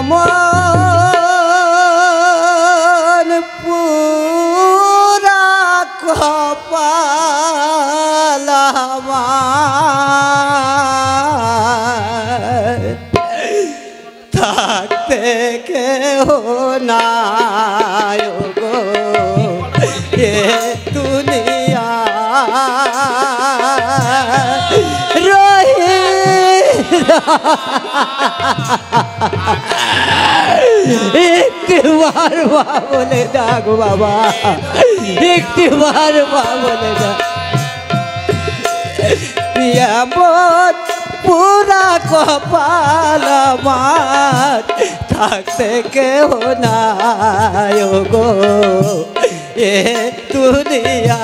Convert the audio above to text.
এমন পুরা কপাল আমার থাকতে কেহ নাই গো এ দুনিয়া একটি বার বলে ডাক বাবা একটি বার বলে ডাক এমন পুরা কপাল আমার থাকতে কেউ নাই গো এ দুনিয়া